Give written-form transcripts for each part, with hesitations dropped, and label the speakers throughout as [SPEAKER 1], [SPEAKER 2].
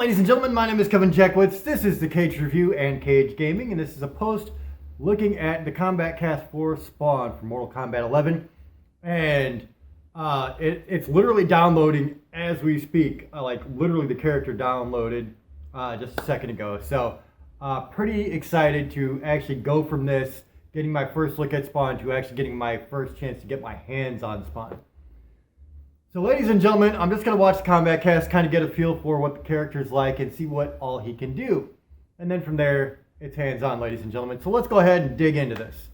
[SPEAKER 1] ladies and gentlemen, my name is Kevin Jackwitz. This is the Kaged Review and Kaged Gaming, and this is a post looking at the Kombat Cast 4 Spawn for Mortal Kombat 11. And it's literally downloading as we speak. Like literally the character downloaded just a second ago. So pretty excited to actually go from this, getting my first look at Spawn, to actually getting my first chance to get my hands on Spawn. So ladies and gentlemen, I'm just going to watch the Kombat Cast, kind of get a feel for what the character's like and see what all he can do. And then from there, it's hands-on, ladies and gentlemen. So let's go ahead and dig into this.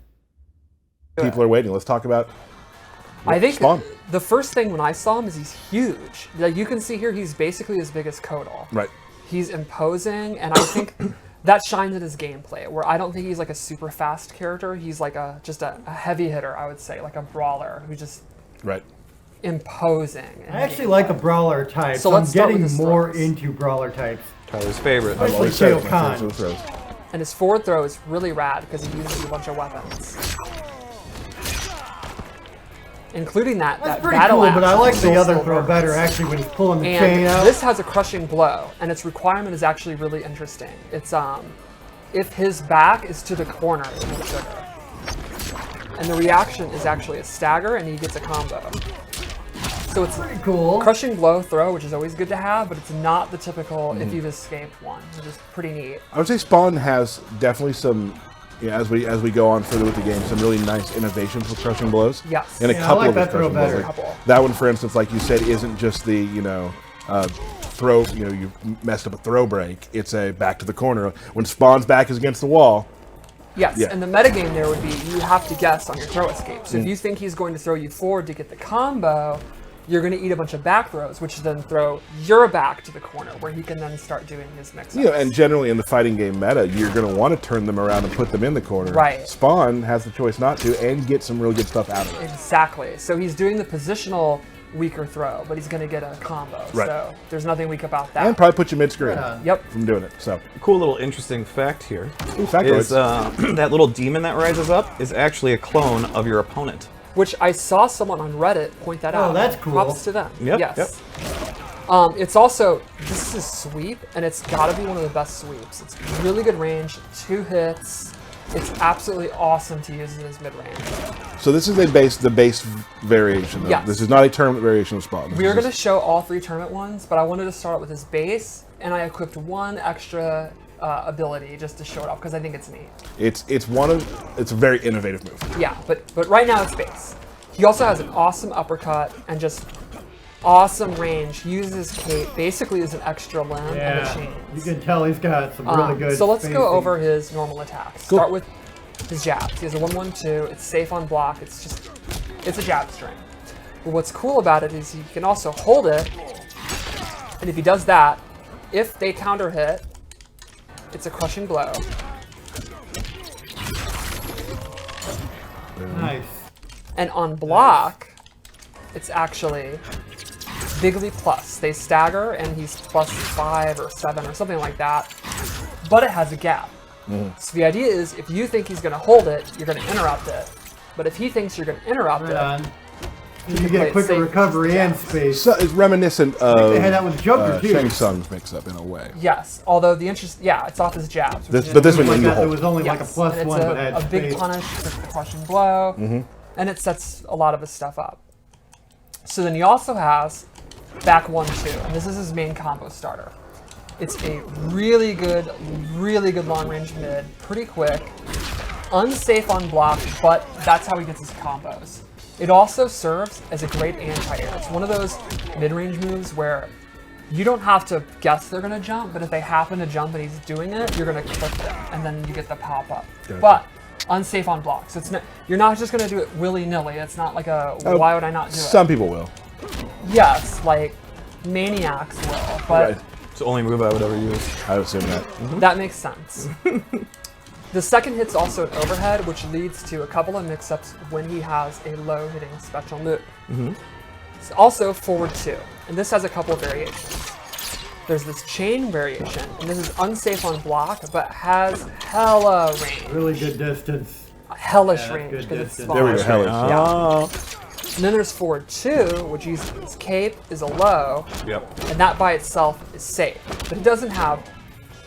[SPEAKER 2] People are waiting. Let's talk about
[SPEAKER 3] I think
[SPEAKER 2] Spawn.
[SPEAKER 3] The first thing when I saw him is he's huge. Like you can see here, he's basically as big as Kodal.
[SPEAKER 2] Right.
[SPEAKER 3] He's imposing, and I think that shines in his gameplay, where I don't think he's like a super fast character. He's like just a heavy hitter, I would say, like a brawler who just...
[SPEAKER 2] Right.
[SPEAKER 3] Imposing.
[SPEAKER 1] I actually like the brawler types.
[SPEAKER 3] So let's
[SPEAKER 1] I'm getting more
[SPEAKER 3] throws.
[SPEAKER 1] into brawler types.
[SPEAKER 4] Tyler's favorite.
[SPEAKER 1] Especially Shao Kahn.
[SPEAKER 3] And his forward throw is really rad because he uses a bunch of weapons. Including that
[SPEAKER 1] pretty
[SPEAKER 3] battle
[SPEAKER 1] cool,
[SPEAKER 3] axe
[SPEAKER 1] but I like the other
[SPEAKER 3] still
[SPEAKER 1] throw
[SPEAKER 3] works.
[SPEAKER 1] better, actually, when he's pulling the
[SPEAKER 3] And
[SPEAKER 1] chain out.
[SPEAKER 3] this has a crushing blow, and its requirement is actually really interesting. It's if his back is to the corner, it will trigger. And the reaction is actually a stagger, and he gets a combo. So it's
[SPEAKER 1] pretty cool.
[SPEAKER 3] Crushing blow throw, which is always good to have, but it's not the typical if you've escaped one, which is pretty neat.
[SPEAKER 2] I would say Spawn has definitely some, as we go on further with the game, some really nice innovations with crushing blows.
[SPEAKER 3] Yes.
[SPEAKER 2] And a
[SPEAKER 1] Yeah,
[SPEAKER 2] couple
[SPEAKER 1] I like
[SPEAKER 2] of
[SPEAKER 1] that throw
[SPEAKER 2] crushing
[SPEAKER 1] better.
[SPEAKER 2] blows. Like, that one, for instance, like you said, isn't just the throw. You messed up a throw break. It's a back to the corner. When Spawn's back is against the wall.
[SPEAKER 3] Yes,
[SPEAKER 2] Yeah.
[SPEAKER 3] and the metagame there would be you have to guess on your throw escape. So if you think he's going to throw you forward to get the combo, you're going to eat a bunch of back throws, which then throw your back to the corner, where he can then start doing his mix-ups.
[SPEAKER 2] And generally in the fighting game meta, you're going to want to turn them around and put them in the corner.
[SPEAKER 3] Right.
[SPEAKER 2] Spawn has the choice not to and get some really good stuff out of it.
[SPEAKER 3] Exactly. So he's doing the positional weaker throw, but he's going to get a combo.
[SPEAKER 2] Right.
[SPEAKER 3] So there's nothing weak about that.
[SPEAKER 2] And probably put you mid-screen
[SPEAKER 3] Yep.
[SPEAKER 2] from doing it. So
[SPEAKER 4] Cool little interesting fact here
[SPEAKER 2] factoids.
[SPEAKER 4] is that little demon that rises up is actually a clone of your opponent.
[SPEAKER 3] Which I saw someone on Reddit point that out.
[SPEAKER 1] Oh, that's cool.
[SPEAKER 3] Props to them.
[SPEAKER 4] Yep,
[SPEAKER 3] Yes. It's also, this is a sweep, and it's got to be one of the best sweeps. It's really good range, 2 hits. It's absolutely awesome to use in his mid-range.
[SPEAKER 2] So this is the base variation. Though.
[SPEAKER 3] Yes.
[SPEAKER 2] This is not a tournament variation of Spawn.
[SPEAKER 3] We are going to show all 3 tournament ones, but I wanted to start with his base, and I equipped 1 extra ability just to show it off because I think it's neat.
[SPEAKER 2] It's a very innovative move.
[SPEAKER 3] Yeah, but right now it's base. He also has an awesome uppercut and just awesome range. He uses cape basically as an extra limb and a chain.
[SPEAKER 1] You can tell he's got some really good
[SPEAKER 3] So let's go
[SPEAKER 1] spacing.
[SPEAKER 3] over his normal attacks.
[SPEAKER 2] Cool.
[SPEAKER 3] Start with his jabs. He has a 1-1-2. It's safe on block. It's a jab string. But what's cool about it is he can also hold it, and if he does that, if they counter hit, it's a crushing blow.
[SPEAKER 1] Nice.
[SPEAKER 3] And on block, it's actually bigly plus. They stagger, and he's +5 or 7 or something like that, but it has a gap. So the idea is, if you think he's going to hold it, you're going to interrupt it. But if he thinks you're going to interrupt
[SPEAKER 1] Right
[SPEAKER 3] it,
[SPEAKER 1] on. You
[SPEAKER 3] play
[SPEAKER 1] get
[SPEAKER 3] it
[SPEAKER 1] quicker
[SPEAKER 3] safe.
[SPEAKER 1] recovery and space.
[SPEAKER 2] So it's reminiscent of
[SPEAKER 1] They had that with Joker, too.
[SPEAKER 2] Shang Tsung's mix-up in a way.
[SPEAKER 3] yes. Although the interest, it's off his jabs. which is
[SPEAKER 2] But this one
[SPEAKER 1] Like
[SPEAKER 2] you
[SPEAKER 1] that, there
[SPEAKER 2] hold.
[SPEAKER 1] was only like a
[SPEAKER 3] yes.
[SPEAKER 1] +1,
[SPEAKER 3] and
[SPEAKER 1] but
[SPEAKER 3] it's
[SPEAKER 1] had
[SPEAKER 3] a big
[SPEAKER 1] space.
[SPEAKER 3] punish with the crushing blow, and it sets a lot of his stuff up. So then he also has back 1-2, and this is his main combo starter. It's a really good long range mid, pretty quick, unsafe on block, but that's how he gets his combos. It also serves as a great anti-air. It's one of those mid-range moves where you don't have to guess they're going to jump, but if they happen to jump and he's doing it, you're going to clip them, and then you get the pop-up.
[SPEAKER 2] Gotcha.
[SPEAKER 3] But unsafe on blocks. So it's not, you're not just going to do it willy-nilly. It's not like a, why would I not do it?
[SPEAKER 2] Some people will.
[SPEAKER 3] Yes, like maniacs will, but
[SPEAKER 2] Right.
[SPEAKER 4] It's the only move I would ever use.
[SPEAKER 2] I would assume that.
[SPEAKER 3] that makes sense. The second hit's also an overhead, which leads to a couple of mix-ups when he has a low-hitting special move. It's also forward 2, and this has a couple of variations. There's this chain variation, and this is unsafe on block, but has hella range.
[SPEAKER 1] Really good distance.
[SPEAKER 3] Hellish
[SPEAKER 1] Yeah,
[SPEAKER 3] range,
[SPEAKER 1] good
[SPEAKER 3] because it's
[SPEAKER 1] distance.
[SPEAKER 3] small.
[SPEAKER 2] There we go. Hellish.
[SPEAKER 4] Oh.
[SPEAKER 3] And then there's forward 2, which uses cape is a low,
[SPEAKER 4] Yep.
[SPEAKER 3] and that by itself is safe. but it doesn't have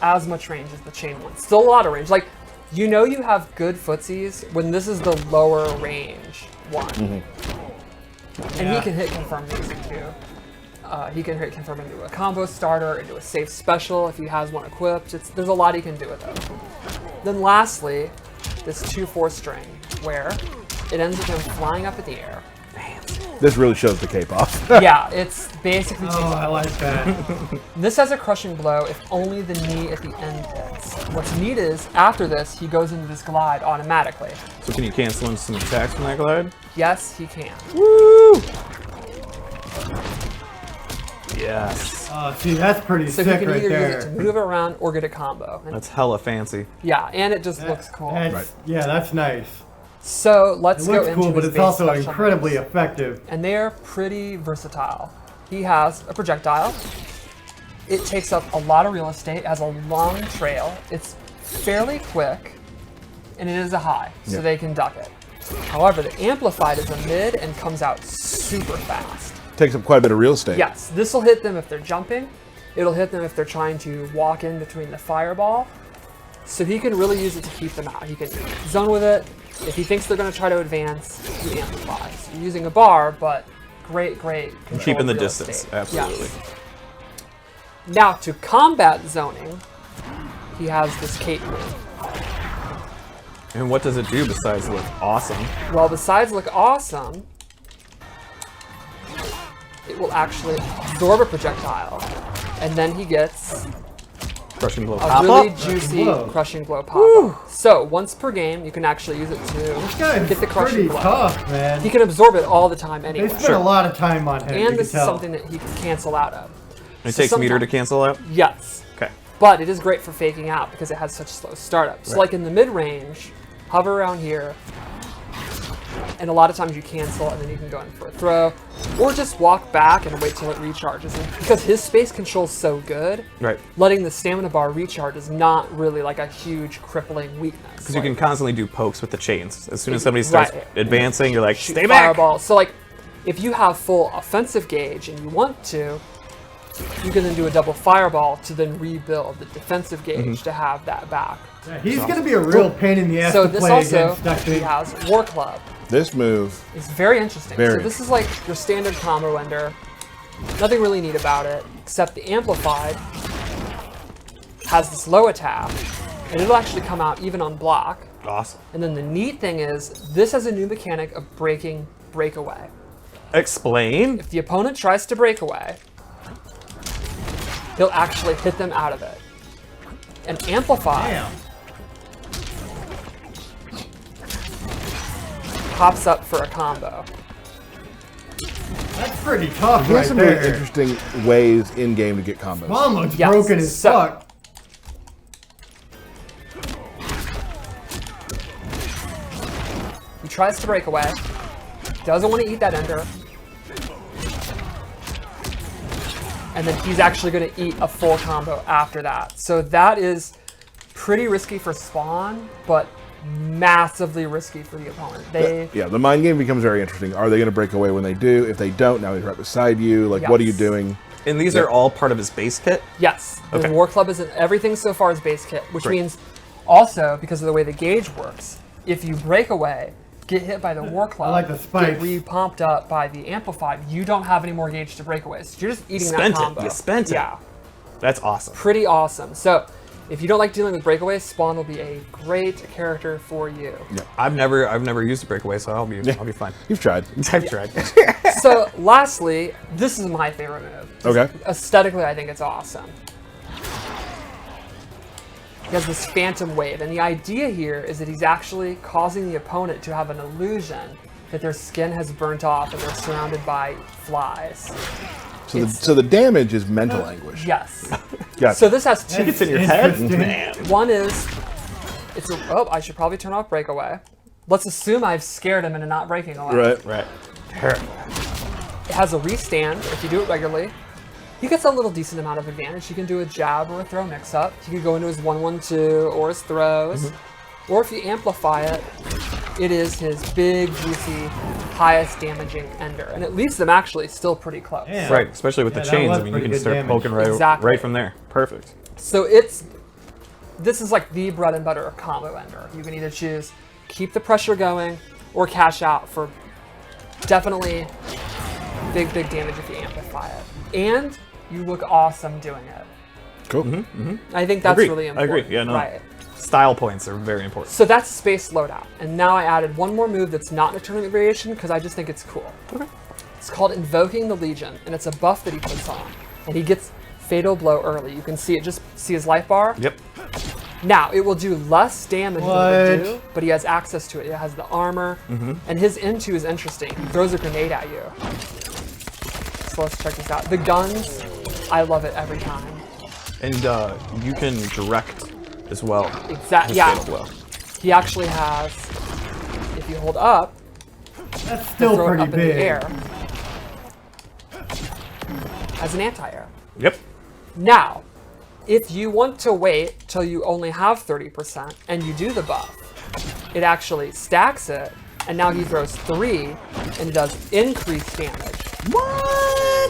[SPEAKER 3] as much range as the chain one. Still a lot of range. Like, you know you have good footsies when this is the lower range one. And he can hit confirm music too. He can hit confirm into a combo starter, into a safe special if he has one equipped. There's a lot he can do with it. Then lastly, this 2/4 string, where it ends with him flying up in the air.
[SPEAKER 2] This really shows the cape off.
[SPEAKER 3] Yeah, it's basically takes
[SPEAKER 1] Oh, I
[SPEAKER 3] off.
[SPEAKER 1] like that.
[SPEAKER 3] This has a crushing blow if only the knee at the end hits. What's neat is, after this, he goes into this glide automatically.
[SPEAKER 4] So can you cancel in some attacks from that glide?
[SPEAKER 3] Yes, he can.
[SPEAKER 4] Woo! Yes.
[SPEAKER 1] See, that's pretty
[SPEAKER 3] So he
[SPEAKER 1] sick
[SPEAKER 3] can
[SPEAKER 1] right
[SPEAKER 3] either use
[SPEAKER 1] there.
[SPEAKER 3] it to move it around or get a combo. And
[SPEAKER 4] That's hella fancy.
[SPEAKER 3] yeah, and it just looks cool.
[SPEAKER 1] Yeah, that's nice.
[SPEAKER 3] So let's
[SPEAKER 1] It
[SPEAKER 3] go
[SPEAKER 1] looks
[SPEAKER 3] into
[SPEAKER 1] cool, but
[SPEAKER 3] his
[SPEAKER 1] it's
[SPEAKER 3] base
[SPEAKER 1] also
[SPEAKER 3] special
[SPEAKER 1] incredibly
[SPEAKER 3] moves.
[SPEAKER 1] effective.
[SPEAKER 3] And they are pretty versatile. He has a projectile. It takes up a lot of real estate, has a long trail. It's fairly quick, and it is a high, so they can duck it. However, the amplified is a mid and comes out super fast.
[SPEAKER 2] Takes up quite a bit of real estate.
[SPEAKER 3] Yes, this will hit them if they're jumping. It'll hit them if they're trying to walk in between the fireball. So he can really use it to keep them out. He can zone with it. If he thinks they're going to try to advance, he amplifies. You're using a bar, but great control
[SPEAKER 4] Keeping the
[SPEAKER 3] of real
[SPEAKER 4] distance,
[SPEAKER 3] estate.
[SPEAKER 4] absolutely.
[SPEAKER 3] Yes. Now, to combat zoning, he has this cape move.
[SPEAKER 4] And what does it do besides look awesome?
[SPEAKER 3] Well, besides look awesome, it will actually absorb a projectile. And then he gets
[SPEAKER 4] Crushing blow
[SPEAKER 3] a
[SPEAKER 4] pop
[SPEAKER 3] really
[SPEAKER 4] up?
[SPEAKER 3] juicy
[SPEAKER 1] Whoa.
[SPEAKER 3] crushing blow pop. So once per game, you can actually use it
[SPEAKER 1] This
[SPEAKER 3] to
[SPEAKER 1] guy's
[SPEAKER 3] get the crushing
[SPEAKER 1] pretty
[SPEAKER 3] blow.
[SPEAKER 1] tough, man.
[SPEAKER 3] He can absorb it all the time
[SPEAKER 1] They
[SPEAKER 3] anyway.
[SPEAKER 1] spent a lot of time on him. you
[SPEAKER 3] And
[SPEAKER 1] can
[SPEAKER 3] this is
[SPEAKER 1] tell.
[SPEAKER 3] something that he can cancel out of.
[SPEAKER 4] It
[SPEAKER 3] So
[SPEAKER 4] takes meter to
[SPEAKER 3] sometimes-
[SPEAKER 4] cancel out?
[SPEAKER 3] Yes.
[SPEAKER 4] Okay.
[SPEAKER 3] But it is great for faking out because it has such slow startup. So
[SPEAKER 4] Right.
[SPEAKER 3] like in the mid-range, hover around here, and a lot of times you cancel and then you can go in for a throw, or just walk back and wait till it recharges. And because his space control's so good,
[SPEAKER 4] Right.
[SPEAKER 3] letting the stamina bar recharge is not really like a huge crippling weakness.
[SPEAKER 4] Because you can constantly do pokes with the chains. As soon as somebody starts
[SPEAKER 3] Right.
[SPEAKER 4] advancing, you're like,
[SPEAKER 3] shoot
[SPEAKER 4] stay back!
[SPEAKER 3] fireball. So like, if you have full offensive gauge and you want to, you can then do a double fireball to then rebuild the defensive gauge to have that back.
[SPEAKER 1] Yeah, he's going to be a real pain in the ass
[SPEAKER 3] So
[SPEAKER 1] to
[SPEAKER 3] this
[SPEAKER 1] play
[SPEAKER 3] also,
[SPEAKER 1] against, I
[SPEAKER 3] he
[SPEAKER 1] think.
[SPEAKER 3] has War Club.
[SPEAKER 2] This move,
[SPEAKER 3] It's very interesting.
[SPEAKER 2] Very
[SPEAKER 3] So this is like your standard combo ender. Nothing really neat about it, except the amplified has this low attack, and it'll actually come out even on block.
[SPEAKER 4] Awesome.
[SPEAKER 3] And then the neat thing is, this has a new mechanic of breaking breakaway.
[SPEAKER 4] Explain?
[SPEAKER 3] If the opponent tries to break away, he'll actually hit them out of it. And amplify
[SPEAKER 1] Damn.
[SPEAKER 3] pops up for a combo.
[SPEAKER 1] That's pretty tough
[SPEAKER 2] he
[SPEAKER 1] right
[SPEAKER 2] has some
[SPEAKER 1] there.
[SPEAKER 2] very interesting ways in game to get combos.
[SPEAKER 1] Mom looks
[SPEAKER 3] Yes,
[SPEAKER 1] broken as
[SPEAKER 3] so-
[SPEAKER 1] fuck.
[SPEAKER 3] He tries to break away, doesn't want to eat that ender, and then he's actually going to eat a full combo after that. So that is pretty risky for Spawn, but massively risky for the opponent.
[SPEAKER 2] Yeah, the mind game becomes very interesting. Are they going to break away when they do? If they don't, now he's right beside you. Like, what are you
[SPEAKER 3] Yes.
[SPEAKER 2] doing?
[SPEAKER 4] And these are all part of his base kit?
[SPEAKER 3] Yes, the
[SPEAKER 4] Okay.
[SPEAKER 3] War Club is in everything so far is base kit, which
[SPEAKER 4] Great.
[SPEAKER 3] means also, because of the way the gauge works, if you break away, get hit by the War Club,
[SPEAKER 1] like the spikes.
[SPEAKER 3] get re-pumped up by the amplified, you don't have any more gauge to break away. So you're just eating
[SPEAKER 4] Spent
[SPEAKER 3] that
[SPEAKER 4] it.
[SPEAKER 3] combo.
[SPEAKER 4] You spent it.
[SPEAKER 3] Yeah,
[SPEAKER 4] That's awesome.
[SPEAKER 3] pretty awesome. So if you don't like dealing with breakaways, Spawn will be a great character for you.
[SPEAKER 4] I've never used a breakaway, so I'll be fine.
[SPEAKER 2] You've tried.
[SPEAKER 4] I've tried.
[SPEAKER 3] So lastly, this is my favorite move.
[SPEAKER 2] Okay.
[SPEAKER 3] Aesthetically, I think it's awesome. He has this phantom wave, and the idea here is that he's actually causing the opponent to have an illusion that their skin has burnt off and they're surrounded by flies.
[SPEAKER 2] So the damage is mental anguish.
[SPEAKER 3] Yes.
[SPEAKER 2] Gotcha.
[SPEAKER 3] So this has two.
[SPEAKER 4] It's in your head?
[SPEAKER 1] Interesting.
[SPEAKER 4] Man.
[SPEAKER 3] One is, it's a, oh, I should probably turn off breakaway. Let's assume I've scared him into not breaking away.
[SPEAKER 2] Right.
[SPEAKER 4] Right.
[SPEAKER 3] It has a restand if you do it regularly. He gets a little decent amount of advantage. He can do a jab or a throw mix-up. He could go into his 1-1-2 or his throws. Or if you amplify it, it is his big, juicy, highest damaging ender. And it leaves them actually still pretty close.
[SPEAKER 1] Yeah.
[SPEAKER 4] Right, especially with
[SPEAKER 1] Yeah,
[SPEAKER 4] the
[SPEAKER 1] that
[SPEAKER 4] chains.
[SPEAKER 1] was
[SPEAKER 4] I mean, you
[SPEAKER 1] pretty
[SPEAKER 4] can
[SPEAKER 1] good
[SPEAKER 4] start
[SPEAKER 1] damage.
[SPEAKER 4] poking right,
[SPEAKER 3] Exactly.
[SPEAKER 4] right from there. Perfect.
[SPEAKER 3] So this is like the bread and butter combo ender. You can either choose keep the pressure going or cash out for definitely big damage if you amplify it. And you look awesome doing it.
[SPEAKER 2] Cool.
[SPEAKER 3] I think that's
[SPEAKER 4] Agree.
[SPEAKER 3] really
[SPEAKER 4] I
[SPEAKER 3] important.
[SPEAKER 4] agree. Yeah, no.
[SPEAKER 3] Right.
[SPEAKER 4] Style points are very important.
[SPEAKER 3] So that's space loadout. And now I added one more move that's not in a tournament variation because I just think it's cool.
[SPEAKER 4] Okay.
[SPEAKER 3] It's called Invoking the Legion, and it's a buff that he puts on. And he gets Fatal Blow early. You can see it, just see his life bar.
[SPEAKER 4] Yep.
[SPEAKER 3] Now, it will do less damage than it would
[SPEAKER 1] What?
[SPEAKER 3] do, but he has access to it. It has the armor, and his into is interesting. He throws a grenade at you. So let's check this out. The guns, I love it every time.
[SPEAKER 4] And you can direct as well.
[SPEAKER 3] Exactly.
[SPEAKER 4] his
[SPEAKER 3] Yeah.
[SPEAKER 4] fatal blow.
[SPEAKER 3] He actually has, if you hold up,
[SPEAKER 1] That's still
[SPEAKER 3] throw it
[SPEAKER 1] pretty
[SPEAKER 3] up
[SPEAKER 1] big.
[SPEAKER 3] in the air as an anti-air.
[SPEAKER 4] Yep.
[SPEAKER 3] Now, if you want to wait till you only have 30% and you do the buff, it actually stacks it, and now he throws 3, and it does increased damage.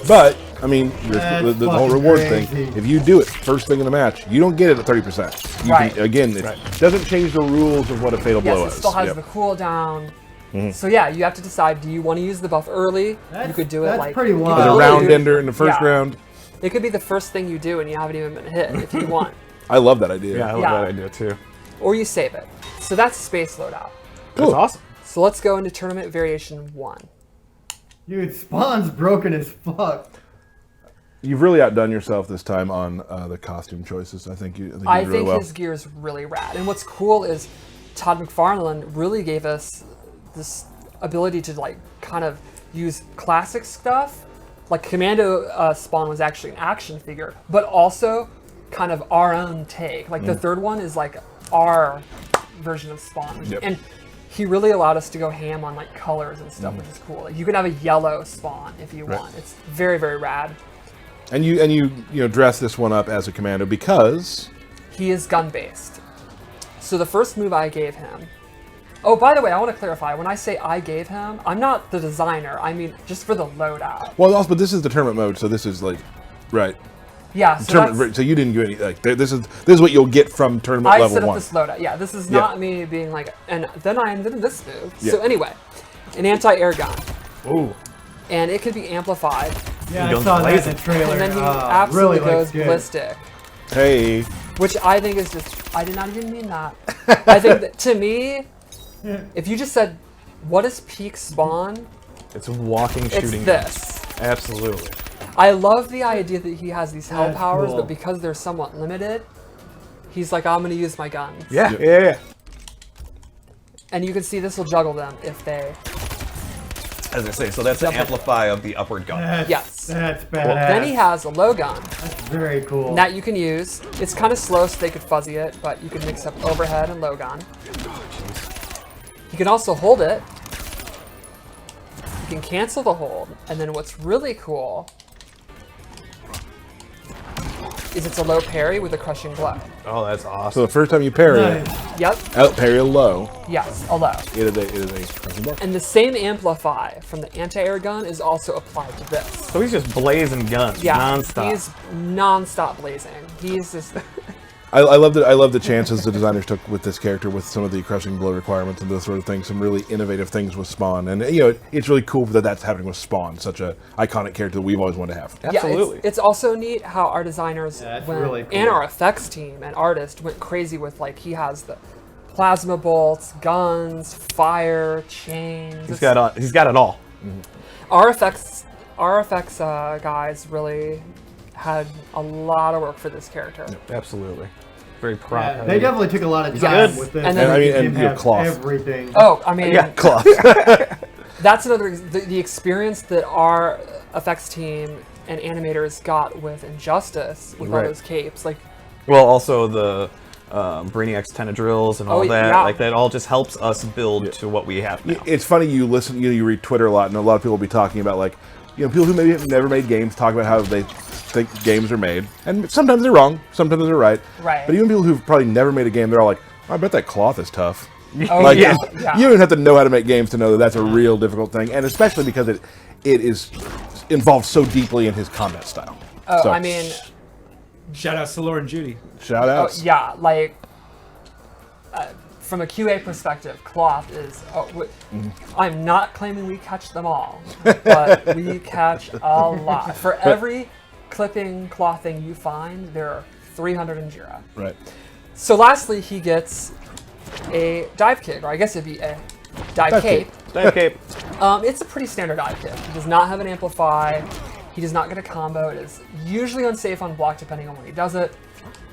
[SPEAKER 2] But I mean,
[SPEAKER 1] That's
[SPEAKER 2] the whole
[SPEAKER 1] fucking
[SPEAKER 2] reward
[SPEAKER 1] crazy.
[SPEAKER 2] thing. If you do it first thing in the match, you don't get it at 30%. You
[SPEAKER 3] Right.
[SPEAKER 2] can, again, it doesn't change the rules of what a fatal blow
[SPEAKER 3] Yes,
[SPEAKER 2] is.
[SPEAKER 3] it still has
[SPEAKER 2] Yep.
[SPEAKER 3] the cooldown. So yeah, you have to decide, do you want to use the buff early? You could do it
[SPEAKER 1] that's
[SPEAKER 3] like...
[SPEAKER 1] pretty
[SPEAKER 3] you could
[SPEAKER 1] wild.
[SPEAKER 2] As a
[SPEAKER 3] really
[SPEAKER 2] round
[SPEAKER 3] do-
[SPEAKER 2] ender in the first
[SPEAKER 3] Yeah.
[SPEAKER 2] round.
[SPEAKER 3] It could be the first thing you do and you haven't even been hit if you want.
[SPEAKER 2] I love that idea.
[SPEAKER 4] Yeah, I love
[SPEAKER 3] Yeah.
[SPEAKER 4] that idea too.
[SPEAKER 3] Or you save it. So that's space loadout.
[SPEAKER 4] That's awesome.
[SPEAKER 3] So let's go into tournament variation 1.
[SPEAKER 1] Dude, Spawn's broken as fuck.
[SPEAKER 2] You've really outdone yourself this time on the costume choices. I think you did really well.
[SPEAKER 3] His gear is really rad. And what's cool is Todd McFarlane really gave us this ability to like kind of use classic stuff. Like Commando Spawn was actually an action figure, but also kind of our own take. Like the third one is like our version of Spawn.
[SPEAKER 2] Yep.
[SPEAKER 3] And he really allowed us to go ham on like colors and stuff, which is cool. Like you can have a yellow Spawn if you want. It's very, very rad.
[SPEAKER 2] And you dress this one up as a commando because
[SPEAKER 3] He is gun based. So the first move I gave him. Oh, by the way, I want to clarify. When I say I gave him, I'm not the designer. I mean just for the loadout.
[SPEAKER 2] well, also, but this is the tournament mode, so this is like right.
[SPEAKER 3] Yeah. So that's,
[SPEAKER 2] So you didn't do any like this is what you'll get from tournament
[SPEAKER 3] I
[SPEAKER 2] level
[SPEAKER 3] set up
[SPEAKER 2] 1.
[SPEAKER 3] this loadout. Yeah, this is
[SPEAKER 2] Yeah.
[SPEAKER 3] not me being like. And then I invented this move.
[SPEAKER 2] Yeah.
[SPEAKER 3] So anyway, an anti-air gun,
[SPEAKER 4] Ooh.
[SPEAKER 3] and it could be amplified,
[SPEAKER 1] Yeah, I
[SPEAKER 4] Guns
[SPEAKER 1] saw that in
[SPEAKER 4] blazing.
[SPEAKER 1] the trailer.
[SPEAKER 3] and then he
[SPEAKER 1] really
[SPEAKER 3] absolutely
[SPEAKER 1] looks
[SPEAKER 3] goes
[SPEAKER 1] good.
[SPEAKER 3] ballistic.
[SPEAKER 2] Hey,
[SPEAKER 3] Which I think is just, I did not even mean that. I think that to me, if you just said, what is peak Spawn?
[SPEAKER 4] It's a walking
[SPEAKER 3] It's
[SPEAKER 4] shooting.
[SPEAKER 3] this.
[SPEAKER 4] Gun. Absolutely.
[SPEAKER 3] I love the idea that he has these hell
[SPEAKER 1] That's
[SPEAKER 3] powers,
[SPEAKER 1] cool.
[SPEAKER 3] but because they're somewhat limited, he's like, I'm going to use my guns.
[SPEAKER 4] Yeah. Yeah.
[SPEAKER 3] And you can see this will juggle them if they,
[SPEAKER 4] As I say, so that's the amplify of the upward gun.
[SPEAKER 1] That's,
[SPEAKER 3] Yes.
[SPEAKER 1] That's badass.
[SPEAKER 3] then he has a low gun
[SPEAKER 1] That's very cool.
[SPEAKER 3] that you can use. It's kind of slow, so they could fuzzy it, but you can mix up overhead and low gun. You can also hold it. You can cancel the hold. And then what's really cool is it's a low parry with a crushing blow.
[SPEAKER 4] Oh, that's
[SPEAKER 2] so
[SPEAKER 4] awesome.
[SPEAKER 2] the first time you parry it,
[SPEAKER 1] Nice.
[SPEAKER 3] Yep.
[SPEAKER 2] out parry a low,
[SPEAKER 3] Yes, a low.
[SPEAKER 2] it is a crushing blow.
[SPEAKER 3] And the same amplify from the anti-air gun is also applied to this.
[SPEAKER 4] So he's just blazing guns
[SPEAKER 3] Yeah,
[SPEAKER 4] nonstop.
[SPEAKER 3] he's non-stop blazing. He's just
[SPEAKER 2] I love the chances the designers took with this character with some of the crushing blow requirements and those sort of things. Some really innovative things with Spawn, and it's really cool that that's happening with Spawn, such a iconic character that we've always wanted to have.
[SPEAKER 4] Absolutely.
[SPEAKER 3] Yeah, it's also neat how our designers
[SPEAKER 1] Yeah, that's
[SPEAKER 3] went,
[SPEAKER 1] really cool.
[SPEAKER 3] and our effects team and artist went crazy with like he has the plasma bolts, guns, fire, chains.
[SPEAKER 4] He's got it all.
[SPEAKER 3] Our effects guys really had a lot of work for this character.
[SPEAKER 4] Absolutely. Very proud.
[SPEAKER 1] Yeah, they definitely took a lot of time
[SPEAKER 4] good.
[SPEAKER 1] with this.
[SPEAKER 3] And then-
[SPEAKER 1] to
[SPEAKER 3] I
[SPEAKER 1] make
[SPEAKER 2] mean,
[SPEAKER 1] him
[SPEAKER 2] and,
[SPEAKER 1] have
[SPEAKER 2] cloth.
[SPEAKER 1] everything.
[SPEAKER 3] Oh, I mean,
[SPEAKER 4] Yeah, cloth.
[SPEAKER 3] that's another the experience that our effects team and animators got with Injustice with all
[SPEAKER 4] Right.
[SPEAKER 3] those capes. Like,
[SPEAKER 4] Well, also the Brainiac's Tentadrills and all
[SPEAKER 3] Oh,
[SPEAKER 4] that.
[SPEAKER 3] yeah.
[SPEAKER 4] Like that all just helps us build to what we have now.
[SPEAKER 2] It's funny you listen, you read Twitter a lot, and a lot of people will be talking about like, people who maybe have never made games talk about how they think games are made, and sometimes they're wrong, sometimes they're right.
[SPEAKER 3] Right.
[SPEAKER 2] But even people who've probably never made a game, they're all like, I bet that cloth is tough.
[SPEAKER 3] Oh,
[SPEAKER 2] Like
[SPEAKER 3] yeah.
[SPEAKER 2] you don't even have to know how to make games to know that that's a real difficult thing, and especially because it is involved so deeply in his combat style.
[SPEAKER 3] Oh,
[SPEAKER 2] So,
[SPEAKER 3] I mean,
[SPEAKER 5] Shout out to Laura and Judy.
[SPEAKER 2] shout
[SPEAKER 3] oh,
[SPEAKER 2] outs.
[SPEAKER 3] yeah, like, from a QA perspective, cloth is. I'm not claiming we catch them all, but we catch a lot. For every clipping clothing you find, there are 300 in Jira.
[SPEAKER 2] Right.
[SPEAKER 3] So lastly, he gets a dive kick, or I guess it'd be a dive cape.
[SPEAKER 4] Dive cape.
[SPEAKER 3] It's a pretty standard dive kick. He does not have an amplify. He does not get a combo. It is usually unsafe on block depending on when he does it.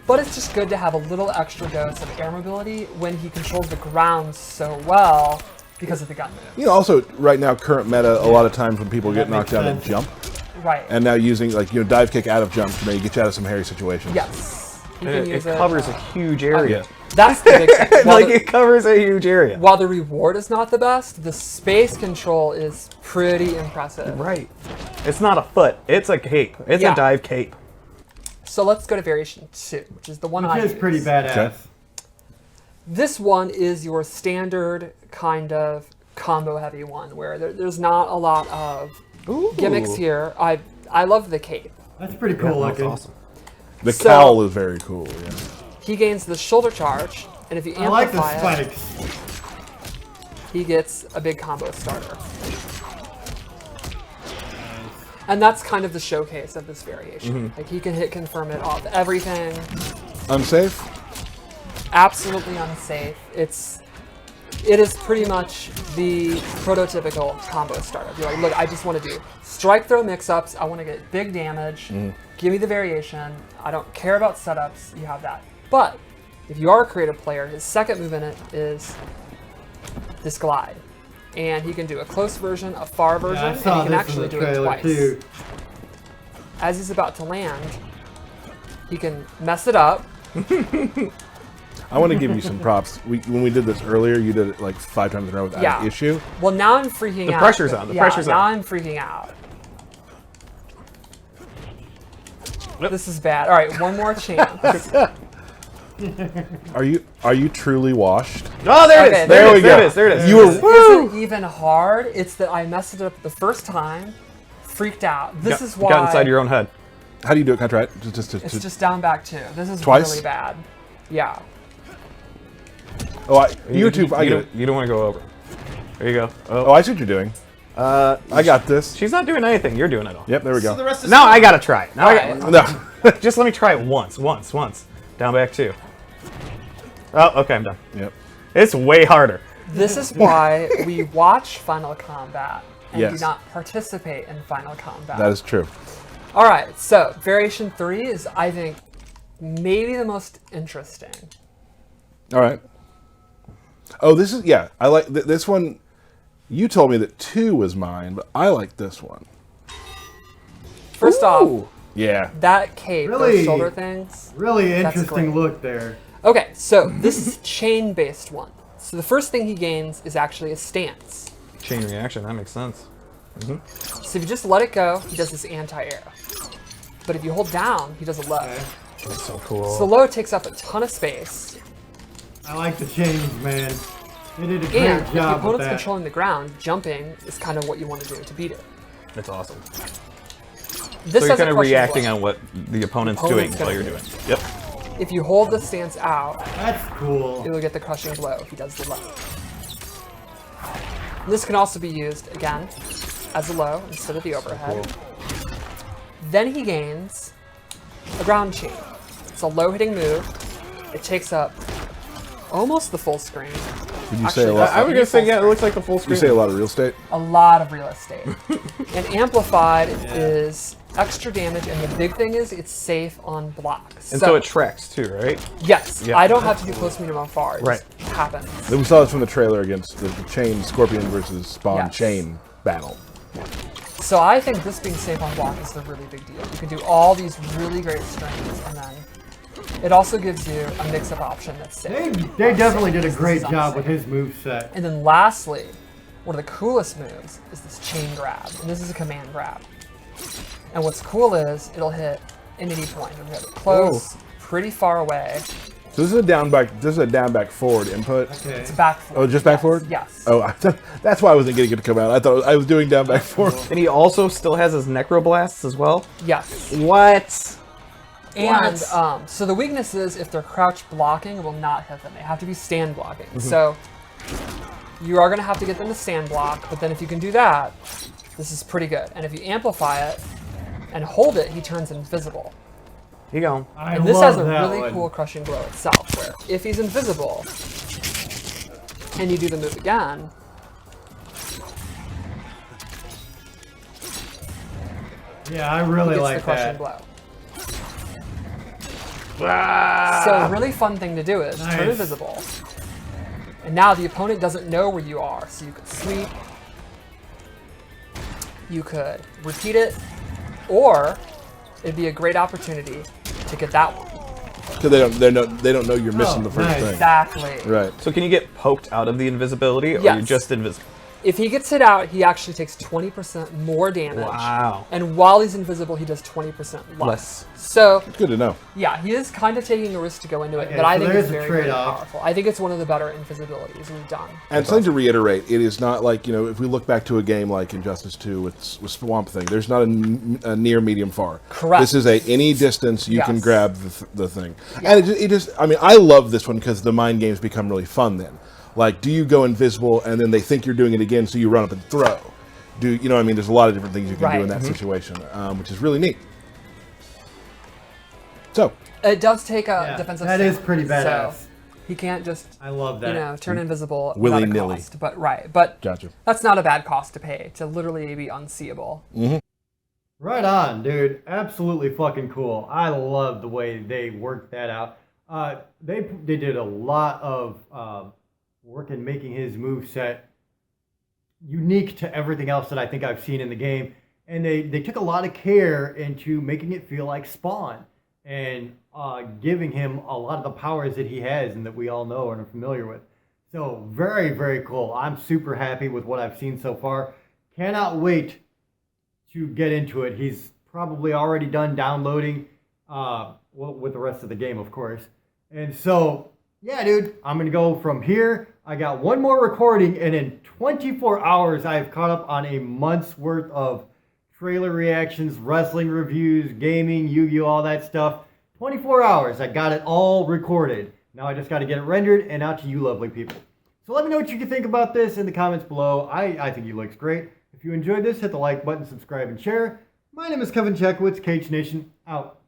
[SPEAKER 3] But it's just good to have a little extra dose of air mobility when he controls the ground so well because of the gun move.
[SPEAKER 2] You know, also right now, current meta, a lot of times when people get knocked down, they
[SPEAKER 1] makes
[SPEAKER 2] jump,
[SPEAKER 3] Right.
[SPEAKER 2] and now using dive kick out of jump to maybe get you out of some hairy situations.
[SPEAKER 3] Yes. You can
[SPEAKER 4] It
[SPEAKER 3] use
[SPEAKER 4] covers a huge area.
[SPEAKER 3] That's the big thing.
[SPEAKER 4] Like, it covers a huge area.
[SPEAKER 3] While the reward is not the best, the space control is pretty impressive.
[SPEAKER 4] Right. It's not a foot. It's a cape. It's
[SPEAKER 3] Yeah.
[SPEAKER 4] a dive cape.
[SPEAKER 3] So let's go to variation 2, which is the one I
[SPEAKER 1] Which is
[SPEAKER 3] use.
[SPEAKER 1] pretty badass.
[SPEAKER 2] Okay.
[SPEAKER 3] This one is your standard kind of combo heavy one where there's not a lot of gimmicks here. I love the cape.
[SPEAKER 1] That's pretty cool
[SPEAKER 4] That's
[SPEAKER 1] looking.
[SPEAKER 4] awesome.
[SPEAKER 2] The
[SPEAKER 3] So-
[SPEAKER 2] cowl is very cool. Yeah.
[SPEAKER 3] He gains the shoulder charge, and if you
[SPEAKER 1] I like the
[SPEAKER 3] amplify it,
[SPEAKER 1] spikes.
[SPEAKER 3] he gets a big combo starter. And that's kind of the showcase of this variation. Like, he can hit confirm it off everything.
[SPEAKER 2] Unsafe?
[SPEAKER 3] Absolutely unsafe. It is pretty much the prototypical combo starter. You're like, look, I just want to do strike throw mix-ups. I want to get big damage. Give me the variation. I don't care about setups. You have that. But if you are a creative player, his second move in it is this glide. And he can do a close version, a far version,
[SPEAKER 1] Yeah, I
[SPEAKER 3] and
[SPEAKER 1] saw
[SPEAKER 3] he can
[SPEAKER 1] this in
[SPEAKER 3] actually
[SPEAKER 1] the
[SPEAKER 3] do it
[SPEAKER 1] trailer
[SPEAKER 3] twice.
[SPEAKER 1] too.
[SPEAKER 3] As he's about to land, he can mess it up.
[SPEAKER 2] I want to give you some props. When we did this earlier, you did it like 5 times in a row without
[SPEAKER 3] Yeah.
[SPEAKER 2] an issue.
[SPEAKER 3] Well, now I'm freaking out.
[SPEAKER 4] The pressure's on, the pressure's
[SPEAKER 3] now
[SPEAKER 4] on.
[SPEAKER 3] I'm freaking out. This is bad. All right, one more chance.
[SPEAKER 2] Are you truly washed?
[SPEAKER 4] Oh, there it
[SPEAKER 3] Okay,
[SPEAKER 4] is.
[SPEAKER 2] there we
[SPEAKER 4] There
[SPEAKER 2] go.
[SPEAKER 4] it is. There it is.
[SPEAKER 2] You were
[SPEAKER 3] This isn't even hard. It's that I messed it up the first time, freaked out. This is why
[SPEAKER 4] Got inside your own head.
[SPEAKER 2] How do you do it? Can I try it?
[SPEAKER 3] it's just down back 2. This is
[SPEAKER 2] Twice?
[SPEAKER 3] really bad. Yeah.
[SPEAKER 2] You two. I get it.
[SPEAKER 4] You don't want to go over. There you go.
[SPEAKER 2] Oh, I see what you're doing. I got this.
[SPEAKER 4] She's not doing anything. You're doing it all.
[SPEAKER 2] Yep, there we
[SPEAKER 5] So the
[SPEAKER 2] go.
[SPEAKER 5] rest is
[SPEAKER 4] Now I gotta try it. Now
[SPEAKER 2] No.
[SPEAKER 4] just let me try it once. Down back 2. Oh, okay, I'm done.
[SPEAKER 2] Yep.
[SPEAKER 4] It's way harder.
[SPEAKER 3] This is why we watch Final Combat and do
[SPEAKER 2] Yes.
[SPEAKER 3] not participate in Final Combat.
[SPEAKER 2] That is true.
[SPEAKER 3] All right, so variation 3 is, I think, maybe the most interesting.
[SPEAKER 2] All right. Oh, this is I like this one. You told me that 2 was mine, but I like this one.
[SPEAKER 3] First off,
[SPEAKER 2] Yeah.
[SPEAKER 3] that cape,
[SPEAKER 1] Really?
[SPEAKER 3] those shoulder things.
[SPEAKER 1] Really
[SPEAKER 3] That's
[SPEAKER 1] interesting
[SPEAKER 3] great.
[SPEAKER 1] look there.
[SPEAKER 3] Okay, so this is a chain-based one. So the first thing he gains is actually a stance.
[SPEAKER 4] Chain reaction. That makes sense.
[SPEAKER 3] So if you just let it go, he does this anti-air. But if you hold down, he does a low.
[SPEAKER 4] That's so cool.
[SPEAKER 3] So the low takes up a ton of space.
[SPEAKER 1] I like the chains, man. They did a great
[SPEAKER 3] And if the
[SPEAKER 1] job with
[SPEAKER 3] opponent's
[SPEAKER 1] that.
[SPEAKER 3] controlling the ground, jumping is kind of what you want to do to beat it.
[SPEAKER 4] That's awesome.
[SPEAKER 3] This
[SPEAKER 4] So you're
[SPEAKER 3] has a
[SPEAKER 4] kind of
[SPEAKER 3] question
[SPEAKER 4] reacting
[SPEAKER 3] block.
[SPEAKER 4] on what the opponent's
[SPEAKER 3] Opponent's
[SPEAKER 4] doing while
[SPEAKER 3] gonna
[SPEAKER 4] you're
[SPEAKER 3] do.
[SPEAKER 4] doing. Yep.
[SPEAKER 3] If you hold the stance out,
[SPEAKER 1] That's cool.
[SPEAKER 3] it will get the crushing blow if he does the low. This can also be used, again, as a low instead of the overhead. Then he gains a ground chain. It's a low-hitting move. It takes up almost the full screen.
[SPEAKER 2] Did you say a
[SPEAKER 3] Actually,
[SPEAKER 2] lot?
[SPEAKER 4] I was gonna say, yeah, it looks like the full
[SPEAKER 2] Did
[SPEAKER 4] screen.
[SPEAKER 2] you say a lot of real estate?
[SPEAKER 3] A lot of real estate. And amplified is extra damage, and the big thing is it's safe on blocks.
[SPEAKER 4] And so it tracks too, right?
[SPEAKER 3] Yes,
[SPEAKER 4] Yeah.
[SPEAKER 3] I don't have to do close medium or far. It
[SPEAKER 4] Right.
[SPEAKER 3] just happens.
[SPEAKER 2] Then we saw this from the trailer against the chain Scorpion versus Spawn
[SPEAKER 3] Yes.
[SPEAKER 2] chain battle.
[SPEAKER 3] So I think this being safe on block is the really big deal. You can do all these really great strings, and then it also gives you a mix-up option that's safe.
[SPEAKER 1] They definitely did a
[SPEAKER 3] This
[SPEAKER 1] great
[SPEAKER 3] is
[SPEAKER 1] job with
[SPEAKER 3] unsafe.
[SPEAKER 1] his moveset.
[SPEAKER 3] And then lastly, one of the coolest moves is this chain grab, and this is a command grab. And what's cool is it'll hit at any point. It'll hit close, pretty far away,
[SPEAKER 2] So this is a down back. This is a down back forward input.
[SPEAKER 1] Okay.
[SPEAKER 3] It's back forward.
[SPEAKER 2] Oh, just back
[SPEAKER 3] Yes,
[SPEAKER 2] forward?
[SPEAKER 3] Yes.
[SPEAKER 2] Oh, that's why I wasn't getting it to come out. I thought I was doing down back forward.
[SPEAKER 4] And he also still has his necroblasts as well.
[SPEAKER 3] Yes.
[SPEAKER 4] What?
[SPEAKER 3] And
[SPEAKER 4] What?
[SPEAKER 3] so the weakness is if they're crouch blocking, it will not hit them. They have to be stand blocking. So you are going to have to get them to stand block, but then if you can do that, this is pretty good. And if you amplify it and hold it, he turns invisible.
[SPEAKER 4] Here you go.
[SPEAKER 1] I
[SPEAKER 3] And this
[SPEAKER 1] love
[SPEAKER 3] has a
[SPEAKER 1] that
[SPEAKER 3] really
[SPEAKER 1] one.
[SPEAKER 3] cool crushing blow itself, where if he's invisible and you do the move again,
[SPEAKER 1] Yeah, I
[SPEAKER 3] he
[SPEAKER 1] really
[SPEAKER 3] gets
[SPEAKER 1] like
[SPEAKER 3] the crushing
[SPEAKER 1] that.
[SPEAKER 3] blow. So a really fun thing to do is turn
[SPEAKER 1] Nice.
[SPEAKER 3] invisible. And now the opponent doesn't know where you are, so you could sweep, you could repeat it, or it'd be a great opportunity to get that one.
[SPEAKER 2] Because they don't know you're missing the first
[SPEAKER 1] nice.
[SPEAKER 2] thing.
[SPEAKER 3] Exactly.
[SPEAKER 2] Right.
[SPEAKER 4] So can you get poked out of the invisibility, or
[SPEAKER 3] Yes.
[SPEAKER 4] you're just invisible?
[SPEAKER 3] If he gets hit out, he actually takes 20% more damage.
[SPEAKER 4] Wow.
[SPEAKER 3] And while he's invisible, he does 20% less.
[SPEAKER 4] Less.
[SPEAKER 3] So,
[SPEAKER 2] Good to know.
[SPEAKER 3] yeah, he is kind of taking a risk to go into it,
[SPEAKER 1] Okay,
[SPEAKER 3] but I
[SPEAKER 1] so
[SPEAKER 3] think
[SPEAKER 1] there's
[SPEAKER 3] it's
[SPEAKER 1] a
[SPEAKER 3] very, very
[SPEAKER 1] trade-off.
[SPEAKER 3] powerful. I think it's one of the better invisibilities we've done.
[SPEAKER 2] And something to reiterate, it is not like, if we look back to a game like Injustice 2 with Swamp Thing, there's not a near, medium, far.
[SPEAKER 3] Correct.
[SPEAKER 2] This is any distance you can
[SPEAKER 3] Yes.
[SPEAKER 2] grab the thing. And it just, I mean, I love this one because the mind games become really fun then. Like, do you go invisible and then they think you're doing it again, so you run up and throw? You know what I mean? There's a lot of different things you can do in
[SPEAKER 3] Right.
[SPEAKER 2] that situation, which is really neat. So,
[SPEAKER 3] It does take a
[SPEAKER 1] Yeah,
[SPEAKER 3] defensive
[SPEAKER 1] that is
[SPEAKER 3] stand,
[SPEAKER 1] pretty badass.
[SPEAKER 3] So he can't just,
[SPEAKER 1] I love that.
[SPEAKER 3] turn invisible
[SPEAKER 2] Willy-nilly.
[SPEAKER 3] without a cost. But
[SPEAKER 2] gotcha.
[SPEAKER 3] that's not a bad cost to pay, to literally be unseeable.
[SPEAKER 1] Right on, dude. Absolutely fucking cool. I love the way they worked that out. They did a lot of work in making his moveset unique to everything else that I think I've seen in the game. And they took a lot of care into making it feel like Spawn and giving him a lot of the powers that he has and that we all know and are familiar with. So very, very cool. I'm super happy with what I've seen so far. Cannot wait to get into it. He's probably already done downloading with the rest of the game, of course. And so, yeah, dude, I'm going to go from here. I got one more recording, and in 24 hours, I've caught up on a month's worth of trailer reactions, wrestling reviews, gaming, Yu-Gi-Oh, all that stuff. 24 hours, I got it all recorded. Now I just got to get it rendered and out to you lovely people. So let me know what you can think about this in the comments below. I think he looks great. If you enjoyed this, hit the like button, subscribe, and share. My name is Kevin Chekowitz, Kaged Nation, out.